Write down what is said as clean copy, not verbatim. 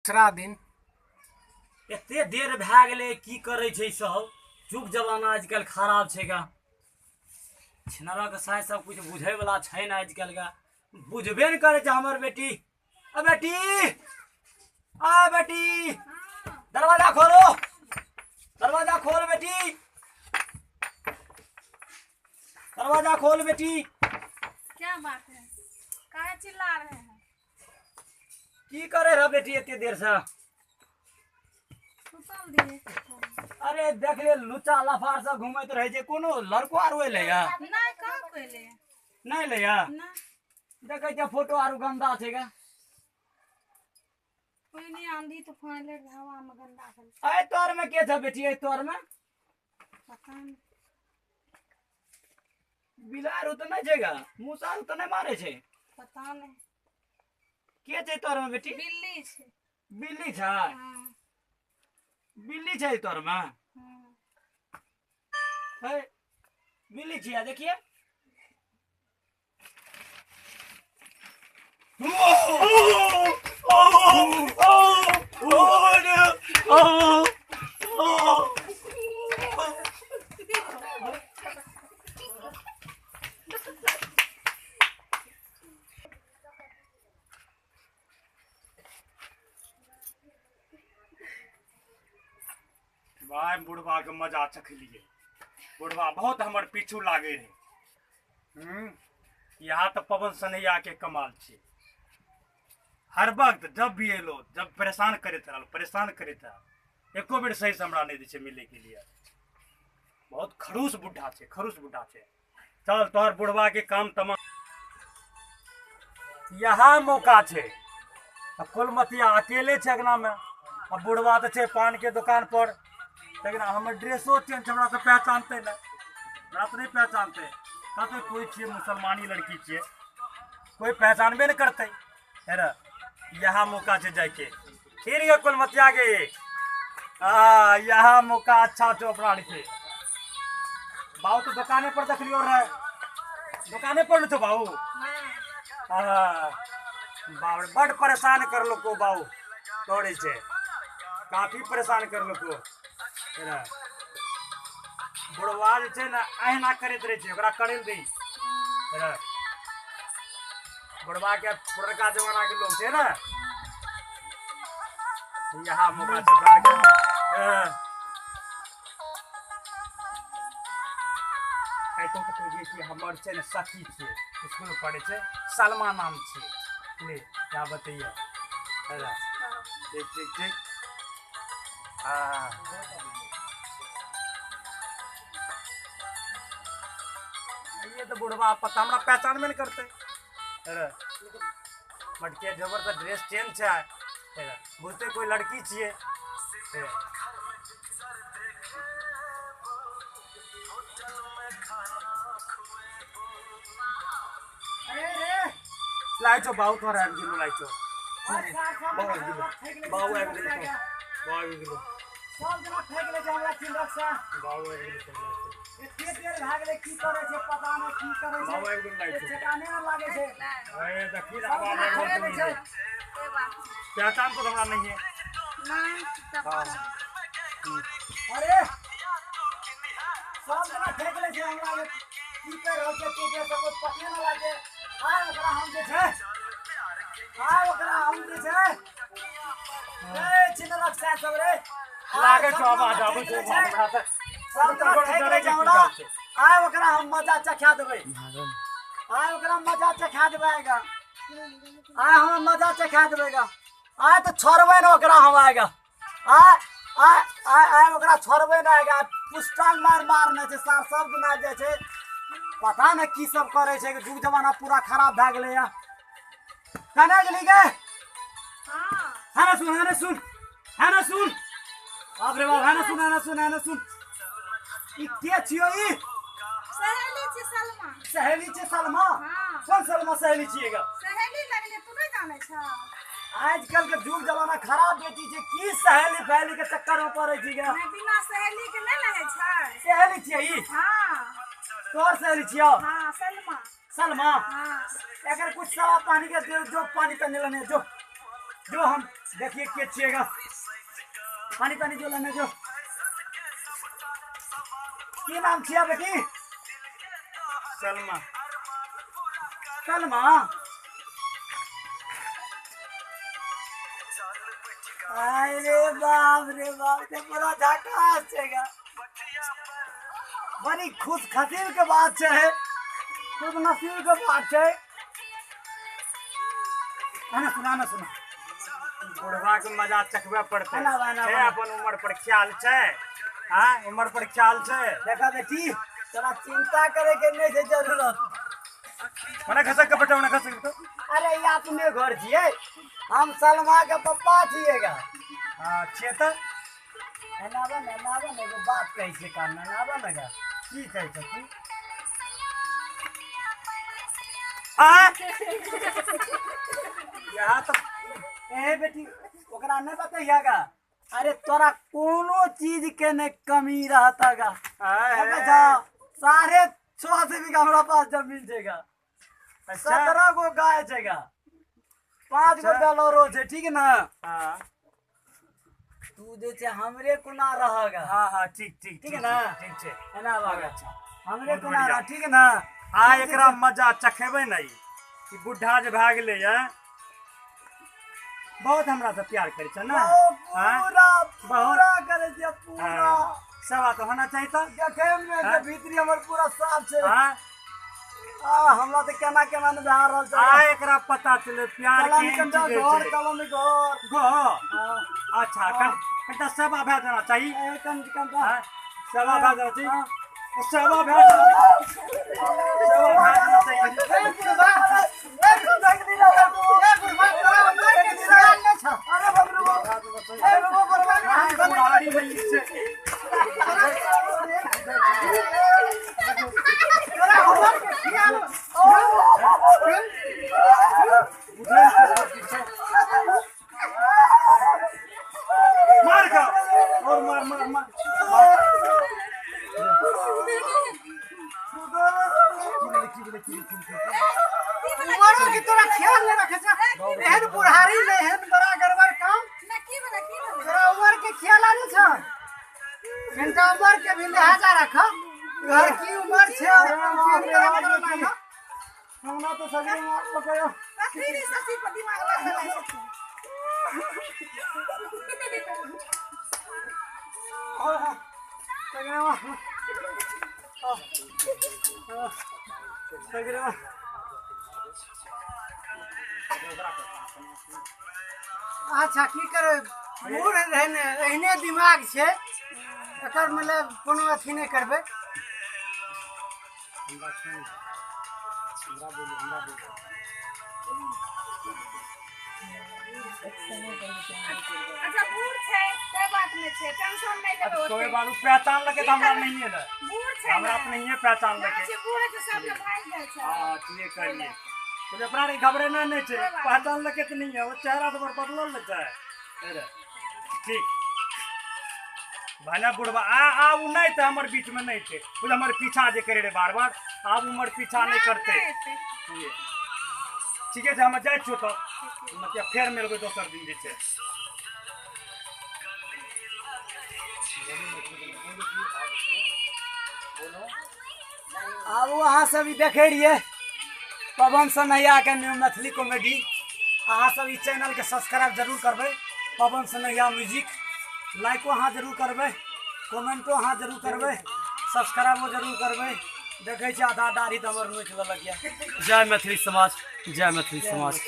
दूसरा दिन एते देर भए गेलै की करै छै सब। जुग जमाना आजकल खराब छै गा। छिनरा के साथ सब कुछ बुझे वाला छै ना आजकल का। बुझबे न करे छै हमर बेटी। आ बेटी दरवाजा खोलो, दरवाजा खोल बेटी, दरवाजा खोल बेटी। क्या बात है, काहे चिल्ला रहे हैं? की करे रह बेटी एते देर से? सुतल दिए अरे देख ले लुच्चा लफार सब घूमत रहे छै। कोनो लड़को आर होले या नहीं कहाँ कोइले नहीं ले या ना देखे छै फोटो आर गंदा छै गा। कोई नहीं, आंधी तूफान ले हवा में गंदा कर ए तोर में के छ बेटी? ए तोर में पता नहीं। बिलार तो नहीं छै गा, मूसा तो नहीं मारे छै। पता नहीं के छै तोर में बेटी? बिल्ली छे। बिल्ली छै? हाँ बिल्ली छै तोर में? हाँ है बिल्ली छिया देखिए। भाई बुढ़वा के मजा चखलिए। बुढ़वा बहुत हमर पीछू लागे रहे। यहाँ तो पवन सनैया के कमाल छे। हर वक्त जब भी एलो जब परेशान करते रहल, एको बेर सही से हमरा नहीं दै छे मिले के लिए। बहुत खड़ूस बुढ़ा छे, खड़ूस बुढ़ा छे। चल तोहर बुढ़वा के काम तमाम। यहाँ मौका छे। अब कुलमतिया अकेले छे अंगना में। अब बुढ़वा तो छे पान के दुकान पर, लेकिन हमर ड्रेसो चेंज हमरा तो पहचानते ना, हमरा तो नहीं पहचानते। कहते कोई छे मुसलमानी लड़की छे, कोई पहचानबे नहीं करते। हेरा यहाँ मौका छे जाके फिर ये कुलमतिया के। यहाँ मौका अच्छा छो अपना के। बाबू तो दुकाने पर देख लियो रहे, दुकाने पर तो बाबू। बाबू बड़ परेशान कर लो को बाबू, दौड़े छे काफी परेशान कर लो को। बुढ़वा जे छै ना अहिना करैत रहे छै, ओकरा करे दी। बुढ़वा के पुरनका जमाना के लोग छै ना, यहाँ मौका छै। तो कहिए कि हमर छै ना सखी छै, स्कूल में पढ़े छै, सलमा नाम छै। ले क्या बताइए? ठीक ठीक ठीक। हाँ ये तो बुढ़वा पता हमरा पहचान में नहीं करते। मटके जबरदस्त ड्रेस चेंज है, बुझते कोई लड़की छिए। लाइचो बाबू थोड़ा आबि गेलो, लाइचो बाबू आबि गेलो, बाबू आबि गेलो, सब जना फेंक ले हमरा चिंता से। बाबू आबि गेलो। एते देर भए गेलै की करे छै पता नहीं की करे छै। बाबू आबि गेलो, ठिकाने न लागे छै। अरे देखी सब आवाज जना आबि फेंक ले छै। कोई बात नहीं। पहचान तो हमरा नहीं है। नहीं सब हाँ। अरे सब जना फेंक ले छै हमरा के। की कर रहल छै तू के सब पते न लागे। आय ओकरा हम जे छै, आय ओकरा हम जे छै। ए चिन्हलक से सब रे लागे छो आवाज आबै छै हमरा से। सब जना फेंक ले छै हमरा। आय ओकरा हम मजा चखा देबै। आय ओकरा मजा चखा देबै गा। आय हम मजा चखा देबै गा। आय तो छोड़बै न ओकरा हम आएगा। आय आय आय आय ओकरा छोड़बै न आएगा। पुष्टांग मार मारने छै, सार सब दिना जाइ छै। पता न की सब करे छै, जुग जमाना पूरा खराब भए गेलै या। कने गेली गे? हाँ है ना सुन, है ना सुन, है ना सुन। बाप रे बाप, है ना सुन, है ना सुन, है ना सुन। ई के छियो ई? सहेली छी सलमा। सहेली छै सलमा? हाँ कौन सलमा सहेली छियै गा? सहेली लगले तू नहीं जाने छ। आजकल के जुग जमाना खराब बेटी छै, की सहेली फहेली के चक्कर में पड़े छी गा। मैं बिना सहेली के नहीं लगे छ। सहेली छियै ई? हाँ तोर सहेली छियो? हाँ सलमा। सलमा हाँ एकर कुछ सवा पानी के दे, जो पानी तने लेने जो। जो हम देखिए के छिएगा पानी पानी जो लेने जो की नाम छिया बेटी सलमा सलमा अरे बाप रे पूरा झकास छेगा बड़ी खुश खसीर के बात है खुश नसीब के बात है ना सुना बुढ़वा के मजा चखबे पड़ते आना बा, आना है बा। अपन उम्र पर ख्याल छै हाँ उम्र पर ख्याल छै देखा बेटी तोरा चिंता करे के नहीं है जरूरत मने खसक के बैठो मने खसक के बैठो अरे ये अपने घर छिए हम सलमा के पप्पा छिएगा हाँ छे तो एनाबा ने एगो बात कही से काम एनाबा ने का की कही छै की यहाँ तो ए बेटी ओकरा नहीं बताइएगा अरे तोरा कोनो चीज के नहीं कमी रहता गा अच्छा 6.5 बीघा हमारा पास जमीन छेगा 17 गो गाय छेगा 5 गो डलोरो छे ठीक ना हाँ तू जे छे हमरे कोना रहेगा हाँ हाँ ठीक ठीक ठीक है ना ठीक छै है ना बाबा हमरे बहुत कोना बढ़िया। रह ठीक है ना आ एकरा मजा चखेबे नहीं कि बुढ़ा जे भए गेलै बहुत हमरा से प्यार करे छै ना हाँ? पूरा करे छे पूरा हाँ, सब बात होना चाहिए तो देखे में हाँ? भीतरी हमर पूरा साफ छे हाँ हमरा तो केना न जा रहल छे आ एकरा पता चले प्यार कलम के कंडा घर कलम घर गो हाँ अच्छा कटा सेवा भए जाना चाहिए ए कंडा हाँ, सेवा भए जाना चाहिए हाँ। सेवा भए जाना चाहिए बुढ़ारी में से मार का और मार उमरो की तोरा ख्याल नहीं रखे छ एहन बुढ़ारी ले एहन बड़ा गड़बड़ काम तोरा उमर के ख्याल आनी छ इनका उमर के भी लिहाजा रख घर की उमर छे और हमरा तो सगरे मार पकड़ो अच्छा की करे बूढ़ रहने एहने दिमाग छे एकर मतलब कोनो अथी नहीं करबे अच्छा बूढ़ छै कोई बात नहीं छै टेंशन नहीं लेबे कोई बात पहचान लगे तो हमरा नहीं है ना बूढ़ छै हमरा अपने ही पहचान लगे छै बूढ़ के सब लोग भाग जाय छै हाँ ठीक करिए तो अपना नहीं घबरे नहीं छे पहचान लगे तो नहीं है वो चेहरा तो बदलल न छै ठीक भाना बुढ़वा आ उ नहीं थे हमर बीच में नहीं थे वो हमर पीछा जे करे रे बार बार अब उमर पीछा नहीं करते ठीक है हम जाए छो तो मतलब फेर मिलबे दोसर दिन जे छै अब वहाँ से भी देखे रहिए पवन सनैया के न्यू मैथिली कॉमेडी अहाँ सब इस चैनल के सब्सक्राइब जरूर करबे पवन सनैया म्यूजिक लाइको अहाँ जरूर करबे कमेंटो अहाँ जरूर करबे सब्सक्राइबो जरूर करबे देखे आधा दाढ़ी तो हमर नोच लेलक जय मैथिली समाज जय मैथिली समाज।